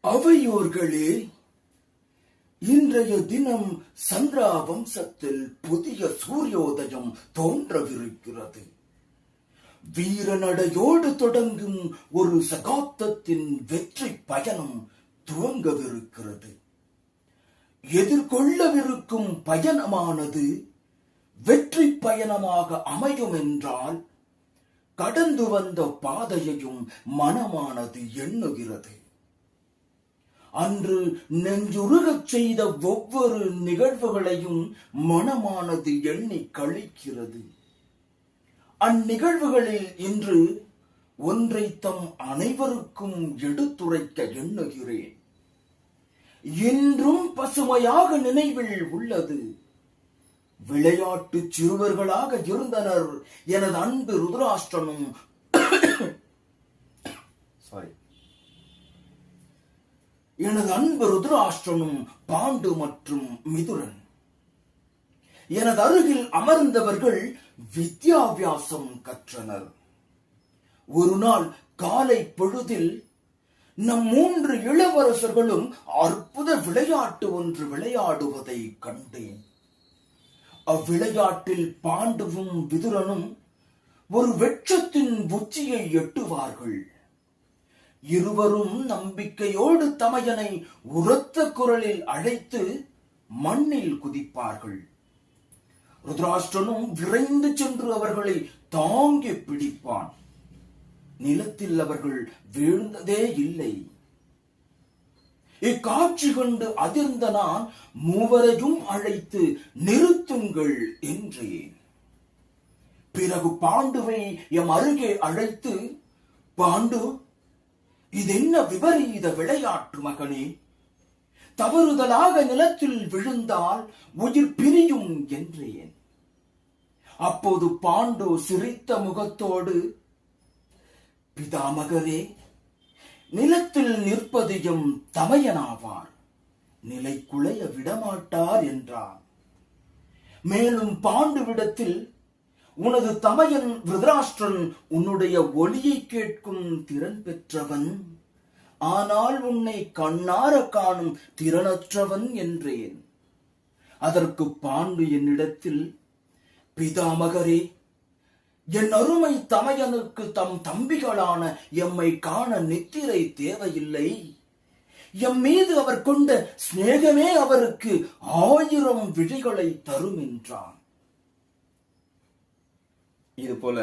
அவையோர்களே, இன்றைய தினம் சந்திரா வம்சத்தில் புதிய சூரியோதயம் தோன்றவிருக்கிறது. வீரநடையோடு தொடங்கும் ஒரு சகாப்தத்தின் வெற்றி பயணம் துவங்கவிருக்கிறது. எதிர்கொள்ளவிருக்கும் பயணமானது வெற்றி பயணமாக அமையும் என்றால் கடந்து வந்த பாதையையும் மனமானது எண்ணுகிறது. அன்று நெஞ்சுருகச் செய்த ஒவ்வொரு நிகழ்வுகளையும் மனமானது எண்ணி கழிக்கிறது. அந்நிகழ்வுகளில் இன்று ஒன்றை தம் அனைவருக்கும் எடுத்துரைக்க எண்ணுகிறேன். இன்றும் பசுமையாக நினைவில் உள்ளது. விளையாட்டு சிறுவர்களாக இருந்தனர் எனது அன்பு ருத்ராஷ்டிரனும் பாண்டு மற்றும் மிதுரன். எனது அருகில் அமர்ந்தவர்கள் வித்யாபியாசம் கற்றனர். ஒரு நாள் காலை பொழுதில் நம் 3 இளவரசர்களும் அற்புத விளையாட்டு ஒன்று விளையாடுவதை கண்டேன். அவ்விளையாட்டில் பாண்டுவும் விதுரனும் ஒரு வெட்சத்தின் உச்சியை எட்டுவார்கள். இருவரும் நம்பிக்கையோடு தமையனை உரத்த குரலில் அழைத்து மண்ணில் குதிப்பார்கள். ருத்ராஷ்டிரனும் விரைந்து சென்று அவர்களை தாங்கி பிடிப்பான். நிலத்தில் அவர்கள் வீழ்ந்ததே இல்லை. இக்காட்சி கண்டு அதிர்ந்த நான் மூவரையும் அழைத்து நிறுத்துங்கள் என்றேன். பிறகு பாண்டுவை எம் அருகே அழைத்து, பாண்டு, இதென்ன விபரீத விளையாட்டு மகனே? தவறுதலாக நிலத்தில் விழுந்தால் உயிர் பிரியும் என்றேன். அப்போது பாண்டு சிரித்த முகத்தோடு, பிதாமகரே, நிலத்தில் நிற்பது எம் தமையனாவார், நிலை குலைய விடமாட்டார் என்றார். மேலும் பாண்டுவிடத்தில், உனது தமையன் விருதராஷ்டிரன் உன்னுடைய ஒலியை கேட்கும் திறன் பெற்றவன், ஆனால் உன்னை கண்ணார காணும் திறனற்றவன் என்றேன். அதற்கு பாண்டு என்னிடத்தில், பிதாமகரே, என் அருமை தமையனுக்கு தம் தம்பிகளான எம்மை காண நித்திரை தேவையில்லை. எம் மீது அவர் கொண்ட சிநேகமே அவருக்கு 1000 விழிகளை தரும் என்றான். இது போல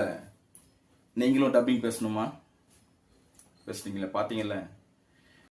நீங்களும் டப்பிங் பேசணுமா? பேசுனீங்களா? பாத்தீங்கல்ல?